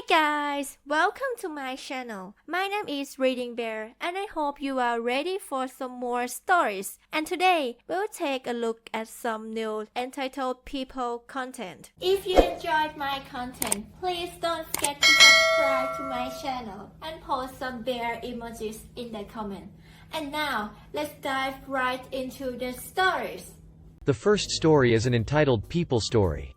guys, welcome to my channel. My name is ReadingBear and I hope you are ready for some more stories. And today, we'll take a look at some new entitled people content. If you enjoyed my content, please don't forget to subscribe to my channel and post some bear emojis in the comment. And now, let's dive right into the stories. The first story is an entitled people story.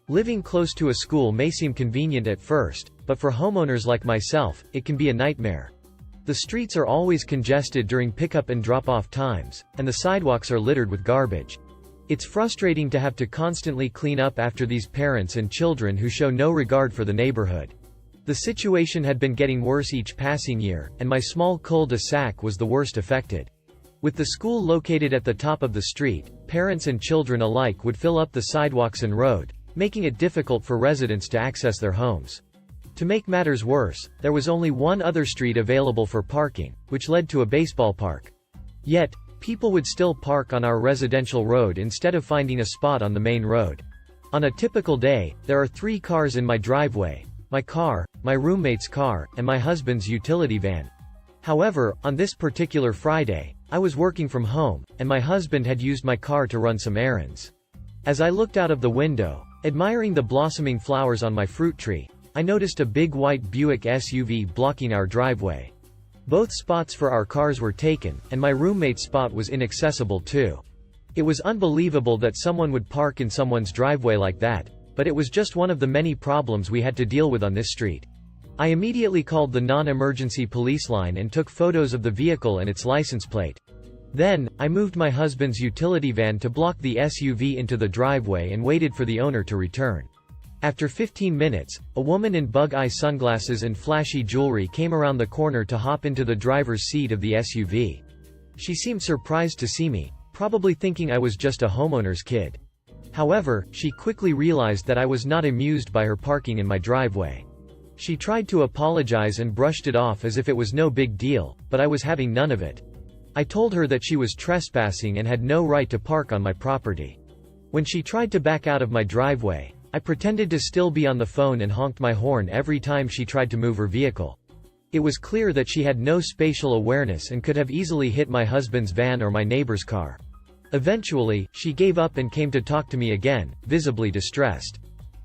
Living close to a school may seem convenient at first, but for homeowners like myself, it can be a nightmare. The streets are always congested during pickup and drop-off times, and the sidewalks are littered with garbage. It's frustrating to have to constantly clean up after these parents and children who show no regard for the neighborhood. The situation had been getting worse each passing year, and my small cul-de-sac was the worst affected. With the school located at the top of the street, parents and children alike would fill up the sidewalks and road, making it difficult for residents to access their homes. To make matters worse, there was only one other street available for parking, which led to a baseball park. Yet, people would still park on our residential road instead of finding a spot on the main road. On a typical day, there are 3 cars in my driveway: my car, my roommate's car, and my husband's utility van. However, on this particular Friday, I was working from home, and my husband had used my car to run some errands. As I looked out of the window, admiring the blossoming flowers on my fruit tree, I noticed a big white Buick SUV blocking our driveway. Both spots for our cars were taken, and my roommate's spot was inaccessible too. It was unbelievable that someone would park in someone's driveway like that, but it was just one of the many problems we had to deal with on this street. I immediately called the non-emergency police line and took photos of the vehicle and its license plate. Then, I moved my husband's utility van to block the SUV into the driveway and waited for the owner to return. After 15 minutes, a woman in bug-eye sunglasses and flashy jewelry came around the corner to hop into the driver's seat of the SUV. She seemed surprised to see me, probably thinking I was just a homeowner's kid. However, she quickly realized that I was not amused by her parking in my driveway. She tried to apologize and brushed it off as if it was no big deal, but I was having none of it. I told her that she was trespassing and had no right to park on my property. When she tried to back out of my driveway, I pretended to still be on the phone and honked my horn every time she tried to move her vehicle. It was clear that she had no spatial awareness and could have easily hit my husband's van or my neighbor's car. Eventually, she gave up and came to talk to me again, visibly distressed.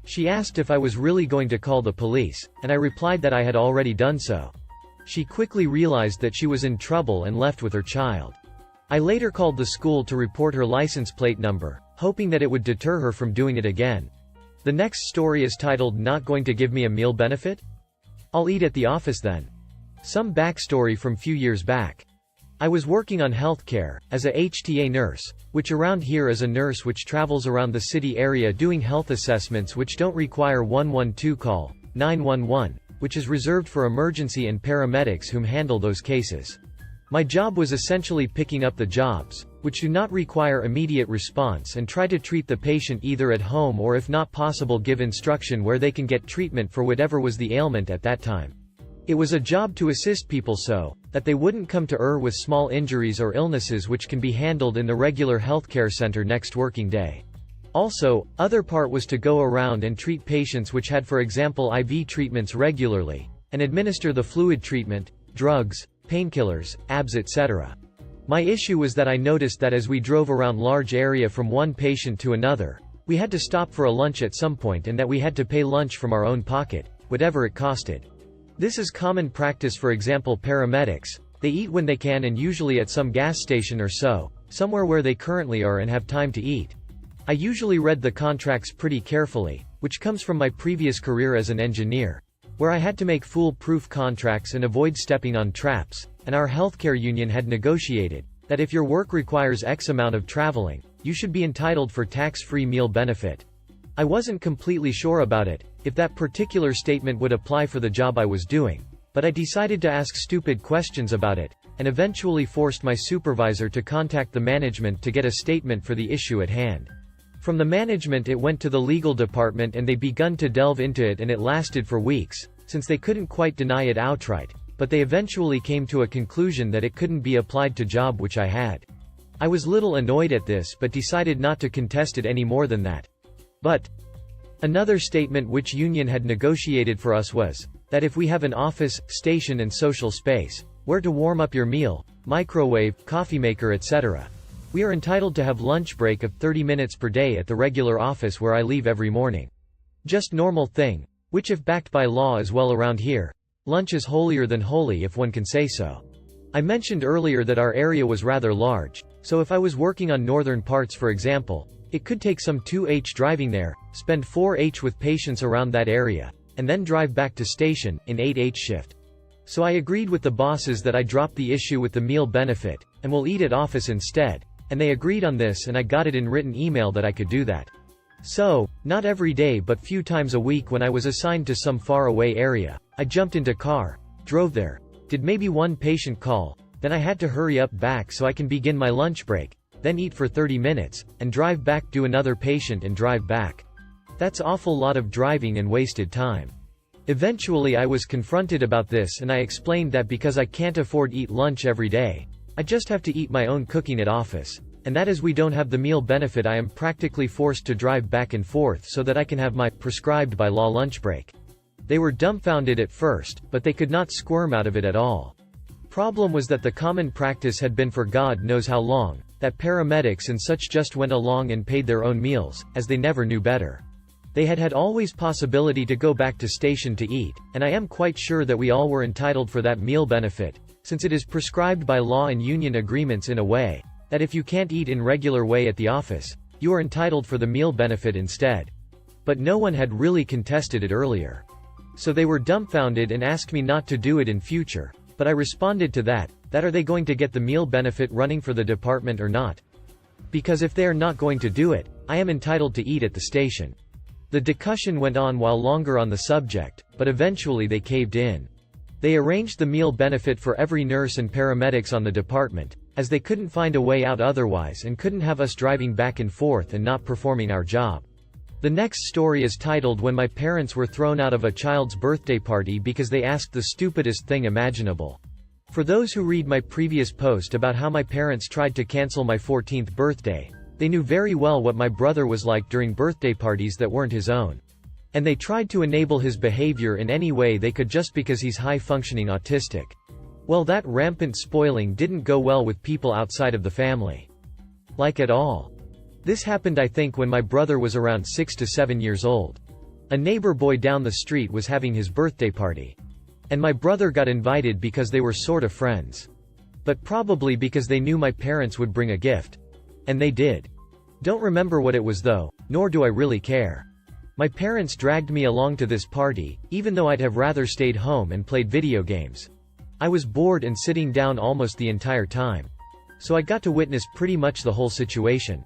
She asked if I was really going to call the police, and I replied that I had already done so. She quickly realized that she was in trouble and left with her child. I later called the school to report her license plate number, hoping that it would deter her from doing it again. The next story is titled "Not Going to Give Me a Meal Benefit? I'll eat at the office then." Some backstory from few years back. I was working on healthcare, as a HTA nurse, which around here is a nurse which travels around the city area doing health assessments which don't require 112 call, 911, which is reserved for emergency and paramedics whom handle those cases. My job was essentially picking up the jobs, which do not require immediate response, and try to treat the patient either at home or, if not possible, give instruction where they can get treatment for whatever was the ailment at that time. It was a job to assist people so that they wouldn't come to with small injuries or illnesses which can be handled in the regular healthcare center next working day. Also, other part was to go around and treat patients which had, for example, IV treatments regularly, and administer the fluid treatment, drugs, painkillers, ABS, etc. My issue was that I noticed that as we drove around large area from one patient to another, we had to stop for a lunch at some point and that we had to pay lunch from our own pocket, whatever it costed. This is common practice. For example, paramedics, they eat when they can and usually at some gas station or so, somewhere where they currently are and have time to eat. I usually read the contracts pretty carefully, which comes from my previous career as an engineer, where I had to make foolproof contracts and avoid stepping on traps, and our healthcare union had negotiated that if your work requires X amount of traveling, you should be entitled for tax-free meal benefit. I wasn't completely sure about it, if that particular statement would apply for the job I was doing, but I decided to ask stupid questions about it, and eventually forced my supervisor to contact the management to get a statement for the issue at hand. From the management it went to the legal department and they begun to delve into it, and it lasted for weeks, since they couldn't quite deny it outright, but they eventually came to a conclusion that it couldn't be applied to job which I had. I was little annoyed at this but decided not to contest it any more than that. But Another statement which union had negotiated for us was that if we have an office, station and social space, where to warm up your meal, microwave, coffee maker etc., we are entitled to have lunch break of 30 minutes per day at the regular office where I leave every morning. Just normal thing, which if backed by law as well around here, lunch is holier than holy if one can say so. I mentioned earlier that our area was rather large, so if I was working on northern parts for example, it could take some 2h driving there, spend 4h with patients around that area, and then drive back to station, in 8h shift. So I agreed with the bosses that I drop the issue with the meal benefit, and will eat at office instead, and they agreed on this and I got it in written email that I could do that. So, not every day but few times a week when I was assigned to some far away area, I jumped into car, drove there, did maybe one patient call, then I had to hurry up back so I can begin my lunch break, then eat for 30 minutes, and drive back, do another patient and drive back. That's awful lot of driving and wasted time. Eventually I was confronted about this and I explained that because I can't afford eat lunch every day, I just have to eat my own cooking at office, and that as we don't have the meal benefit I am practically forced to drive back and forth so that I can have my prescribed by law lunch break. They were dumbfounded at first, but they could not squirm out of it at all. Problem was that the common practice had been for God knows how long, that paramedics and such just went along and paid their own meals, as they never knew better. They had always possibility to go back to station to eat, and I am quite sure that we all were entitled for that meal benefit, since it is prescribed by law and union agreements in a way, that if you can't eat in regular way at the office, you are entitled for the meal benefit instead. But no one had really contested it earlier. So they were dumbfounded and asked me not to do it in future, but I responded to that are they going to get the meal benefit running for the department or not? Because if they are not going to do it, I am entitled to eat at the station. The discussion went on while longer on the subject, but eventually they caved in. They arranged the meal benefit for every nurse and paramedics on the department, as they couldn't find a way out otherwise and couldn't have us driving back and forth and not performing our job. The next story is titled When My Parents Were Thrown Out of a Child's Birthday Party Because They Asked the Stupidest Thing Imaginable. For those who read my previous post about how my parents tried to cancel my 14th birthday, they knew very well what my brother was like during birthday parties that weren't his own. And they tried to enable his behavior in any way they could just because he's high-functioning autistic. Well, that rampant spoiling didn't go well with people outside of the family. Like at all. This happened I think when my brother was around 6 to 7 years old. A neighbor boy down the street was having his birthday party. And my brother got invited because they were sort of friends. But probably because they knew my parents would bring a gift. And they did. Don't remember what it was though, nor do I really care. My parents dragged me along to this party, even though I'd have rather stayed home and played video games. I was bored and sitting down almost the entire time. So I got to witness pretty much the whole situation.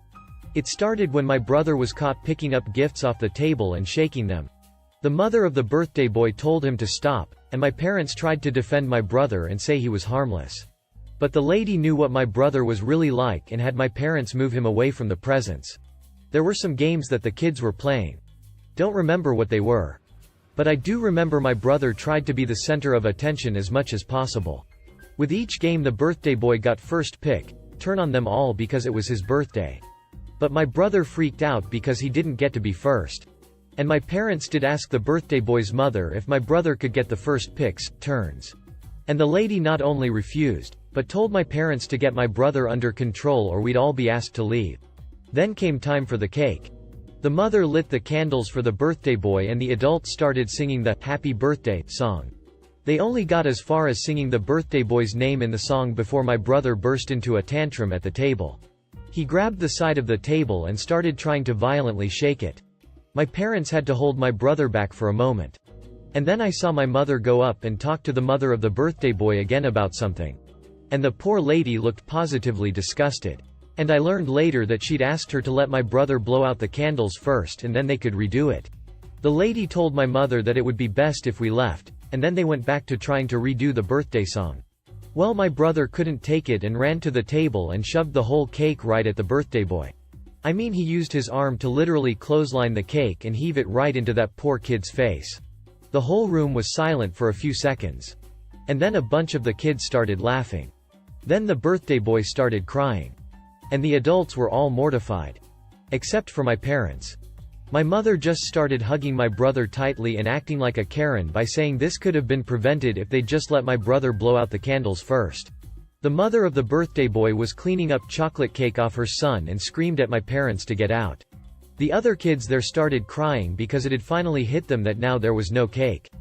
It started when my brother was caught picking up gifts off the table and shaking them. The mother of the birthday boy told him to stop, and my parents tried to defend my brother and say he was harmless. But the lady knew what my brother was really like and had my parents move him away from the presence. There were some games that the kids were playing. Don't remember what they were. But I do remember my brother tried to be the center of attention as much as possible. With each game the birthday boy got first pick, turn on them all because it was his birthday. But my brother freaked out because he didn't get to be first. And my parents did ask the birthday boy's mother if my brother could get the first picks, turns. And the lady not only refused, but told my parents to get my brother under control or we'd all be asked to leave. Then came time for the cake. The mother lit the candles for the birthday boy and the adults started singing the "Happy Birthday" song. They only got as far as singing the birthday boy's name in the song before my brother burst into a tantrum at the table. He grabbed the side of the table and started trying to violently shake it. My parents had to hold my brother back for a moment. And then I saw my mother go up and talk to the mother of the birthday boy again about something. And the poor lady looked positively disgusted. And I learned later that she'd asked her to let my brother blow out the candles first and then they could redo it. The lady told my mother that it would be best if we left, and then they went back to trying to redo the birthday song. Well, my brother couldn't take it and ran to the table and shoved the whole cake right at the birthday boy. I mean, he used his arm to literally clothesline the cake and heave it right into that poor kid's face. The whole room was silent for a few seconds. And then a bunch of the kids started laughing. Then the birthday boy started crying. And the adults were all mortified. Except for my parents. My mother just started hugging my brother tightly and acting like a Karen by saying this could have been prevented if they'd just let my brother blow out the candles first. The mother of the birthday boy was cleaning up chocolate cake off her son and screamed at my parents to get out. The other kids there started crying because it had finally hit them that now there was no cake.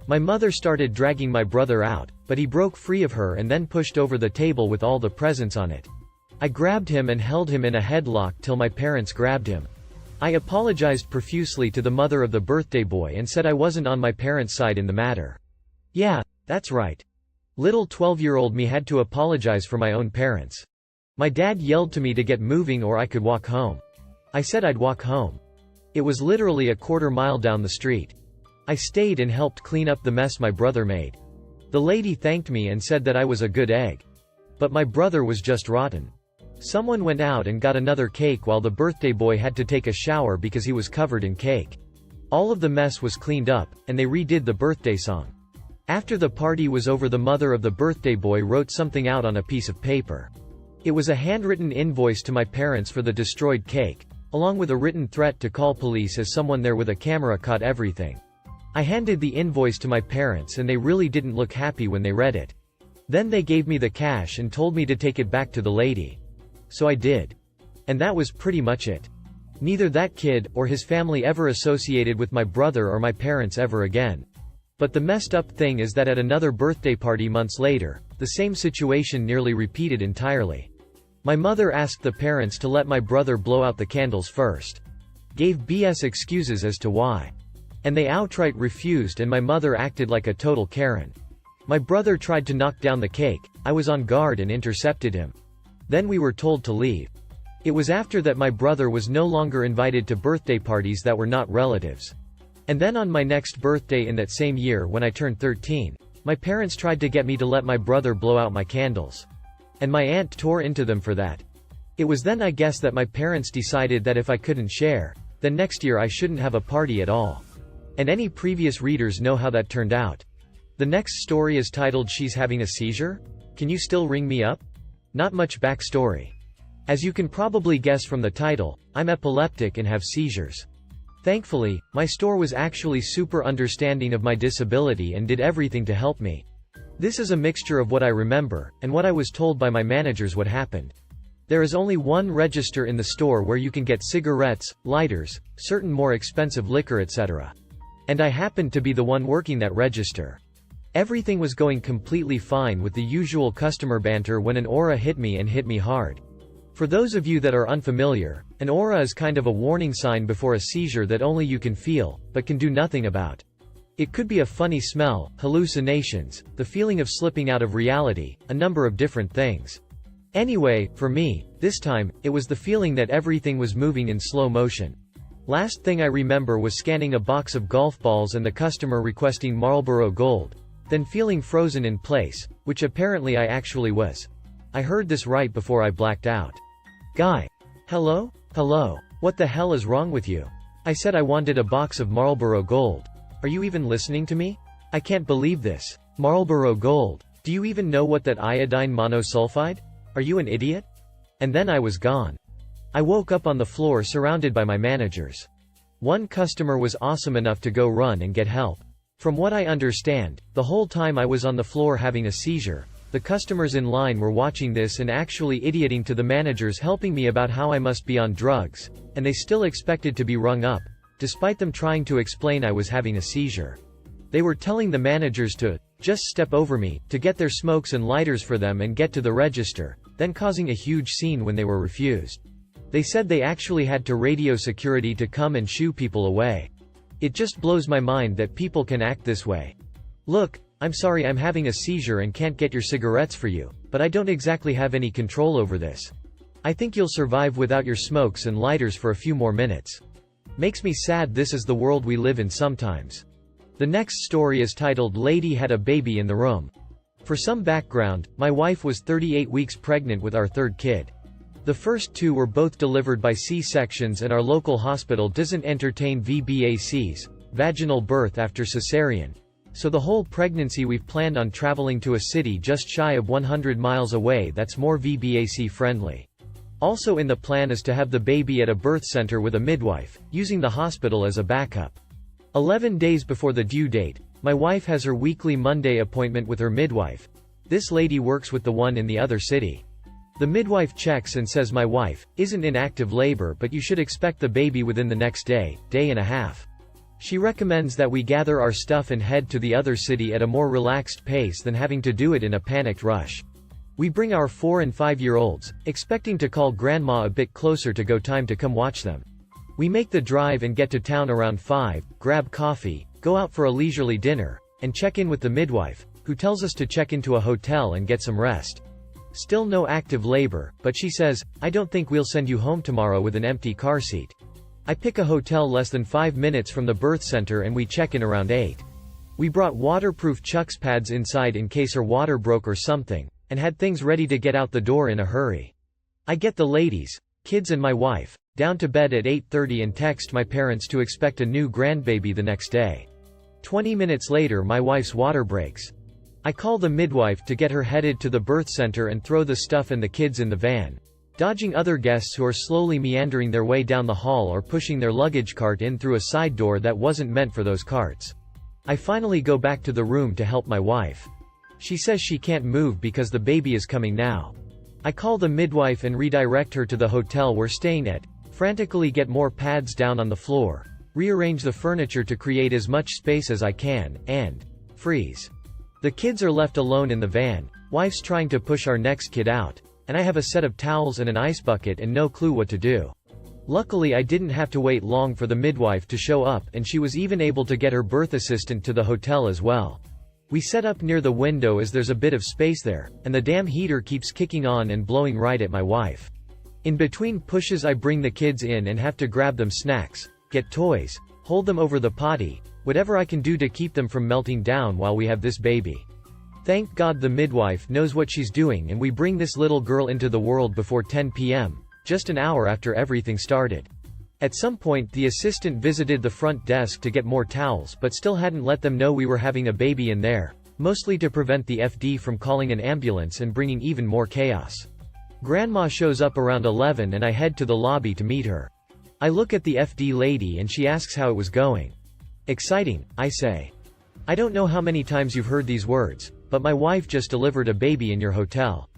My mother started dragging my brother out, but he broke free of her and then pushed over the table with all the presents on it. I grabbed him and held him in a headlock till my parents grabbed him. I apologized profusely to the mother of the birthday boy and said I wasn't on my parents' side in the matter. Yeah, that's right. Little 12-year-old me had to apologize for my own parents. My dad yelled to me to get moving or I could walk home. I said I'd walk home. It was literally a quarter-mile down the street. I stayed and helped clean up the mess my brother made. The lady thanked me and said that I was a good egg. But my brother was just rotten. Someone went out and got another cake while the birthday boy had to take a shower because he was covered in cake. All of the mess was cleaned up, and they redid the birthday song. After the party was over, the mother of the birthday boy wrote something out on a piece of paper. It was a handwritten invoice to my parents for the destroyed cake, along with a written threat to call police as someone there with a camera caught everything. I handed the invoice to my parents and they really didn't look happy when they read it. Then they gave me the cash and told me to take it back to the lady. So I did. And that was pretty much it. Neither that kid, or his family ever associated with my brother or my parents ever again. But the messed up thing is that at another birthday party months later, the same situation nearly repeated entirely. My mother asked the parents to let my brother blow out the candles first. Gave BS excuses as to why. And they outright refused and my mother acted like a total Karen. My brother tried to knock down the cake, I was on guard and intercepted him. Then we were told to leave. It was after that my brother was no longer invited to birthday parties that were not relatives. And then on my next birthday in that same year when I turned 13, my parents tried to get me to let my brother blow out my candles. And my aunt tore into them for that. It was then I guess that my parents decided that if I couldn't share, then next year I shouldn't have a party at all. And any previous readers know how that turned out. The next story is titled She's Having a Seizure? Can you still ring me up? Not much backstory. As you can probably guess from the title, I'm epileptic and have seizures. Thankfully, my store was actually super understanding of my disability and did everything to help me. This is a mixture of what I remember, and what I was told by my managers what happened. There is only one register in the store where you can get cigarettes, lighters, certain more expensive liquor, etc. And I happened to be the one working that register. Everything was going completely fine with the usual customer banter when an aura hit me and hit me hard. For those of you that are unfamiliar, an aura is kind of a warning sign before a seizure that only you can feel, but can do nothing about. It could be a funny smell, hallucinations, the feeling of slipping out of reality, a number of different things. Anyway, for me, this time, it was the feeling that everything was moving in slow motion. Last thing I remember was scanning a box of golf balls and the customer requesting Marlboro Gold, then feeling frozen in place, which apparently I actually was. I heard this right before I blacked out. Guy. Hello? Hello. What the hell is wrong with you? I said I wanted a box of Marlboro Gold. Are you even listening to me? I can't believe this. Marlboro Gold. Do you even know what that iodine monosulfide? Are you an idiot? And then I was gone. I woke up on the floor surrounded by my managers. One customer was awesome enough to go run and get help. From what I understand, the whole time I was on the floor having a seizure, the customers in line were watching this and actually idioting to the managers helping me about how I must be on drugs, and they still expected to be rung up, despite them trying to explain I was having a seizure. They were telling the managers to just step over me, to get their smokes and lighters for them and get to the register, then causing a huge scene when they were refused. They said they actually had to radio security to come and shoo people away. It just blows my mind that people can act this way. Look, I'm sorry I'm having a seizure and can't get your cigarettes for you, but I don't exactly have any control over this. I think you'll survive without your smokes and lighters for a few more minutes. Makes me sad this is the world we live in sometimes. The next story is titled Lady Had a Baby in the Room. For some background, my wife was 38 weeks pregnant with our third kid. The first two were both delivered by C-sections and our local hospital doesn't entertain VBACs, vaginal birth after cesarean. So the whole pregnancy we've planned on traveling to a city just shy of 100 miles away that's more VBAC friendly. Also in the plan is to have the baby at a birth center with a midwife, using the hospital as a backup. 11 days before the due date, my wife has her weekly Monday appointment with her midwife. This lady works with the one in the other city. The midwife checks and says my wife isn't in active labor, but you should expect the baby within the next day and a half. She recommends that we gather our stuff and head to the other city at a more relaxed pace than having to do it in a panicked rush. We bring our 4 and 5-year-olds, expecting to call grandma a bit closer to go time to come watch them. We make the drive and get to town around 5, grab coffee, go out for a leisurely dinner, and check in with the midwife, who tells us to check into a hotel and get some rest. Still no active labor, but she says, "I don't think we'll send you home tomorrow with an empty car seat." I pick a hotel less than 5 minutes from the birth center and we check in around 8. We brought waterproof Chucks pads inside in case her water broke or something, and had things ready to get out the door in a hurry. I get the ladies, kids and my wife, down to bed at 8:30 and text my parents to expect a new grandbaby the next day. 20 minutes later my wife's water breaks. I call the midwife to get her headed to the birth center and throw the stuff and the kids in the van, dodging other guests who are slowly meandering their way down the hall or pushing their luggage cart in through a side door that wasn't meant for those carts. I finally go back to the room to help my wife. She says she can't move because the baby is coming now. I call the midwife and redirect her to the hotel we're staying at, frantically get more pads down on the floor, rearrange the furniture to create as much space as I can, and freeze. The kids are left alone in the van, wife's trying to push our next kid out, and I have a set of towels and an ice bucket and no clue what to do. Luckily I didn't have to wait long for the midwife to show up, and she was even able to get her birth assistant to the hotel as well. We set up near the window as there's a bit of space there, and the damn heater keeps kicking on and blowing right at my wife. In between pushes I bring the kids in and have to grab them snacks, get toys, hold them over the potty, whatever I can do to keep them from melting down while we have this baby. Thank God the midwife knows what she's doing and we bring this little girl into the world before 10 p.m., just an hour after everything started. At some point the assistant visited the front desk to get more towels but still hadn't let them know we were having a baby in there, mostly to prevent the FD from calling an ambulance and bringing even more chaos. Grandma shows up around 11 and I head to the lobby to meet her. I look at the FD lady and she asks how it was going. Exciting, I say. I don't know how many times you've heard these words, but my wife just delivered a baby in your hotel.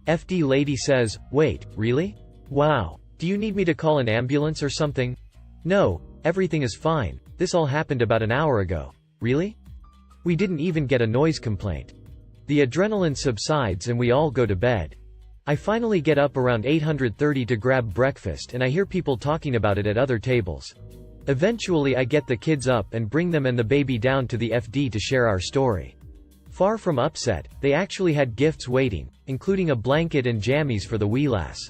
FD lady says, wait, really? Wow. Do you need me to call an ambulance or something? No, everything is fine. This all happened about an hour ago. Really? We didn't even get a noise complaint. The adrenaline subsides and we all go to bed. I finally get up around 8:30 to grab breakfast and I hear people talking about it at other tables. Eventually I get the kids up and bring them and the baby down to the FD to share our story. Far from upset, they actually had gifts waiting, including a blanket and jammies for the wee lass.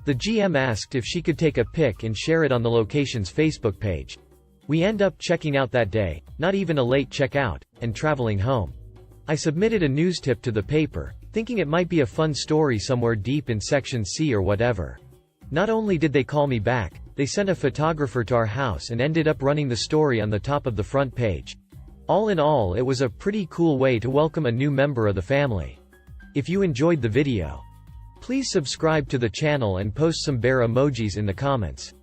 The GM asked if she could take a pic and share it on the location's Facebook page. We end up checking out that day, not even a late checkout, and traveling home. I submitted a news tip to the paper, thinking it might be a fun story somewhere deep in Section C or whatever. Not only did they call me back, they sent a photographer to our house and ended up running the story on the top of the front page. All in all, it was a pretty cool way to welcome a new member of the family. If you enjoyed the video, please subscribe to the channel and post some bear emojis in the comments.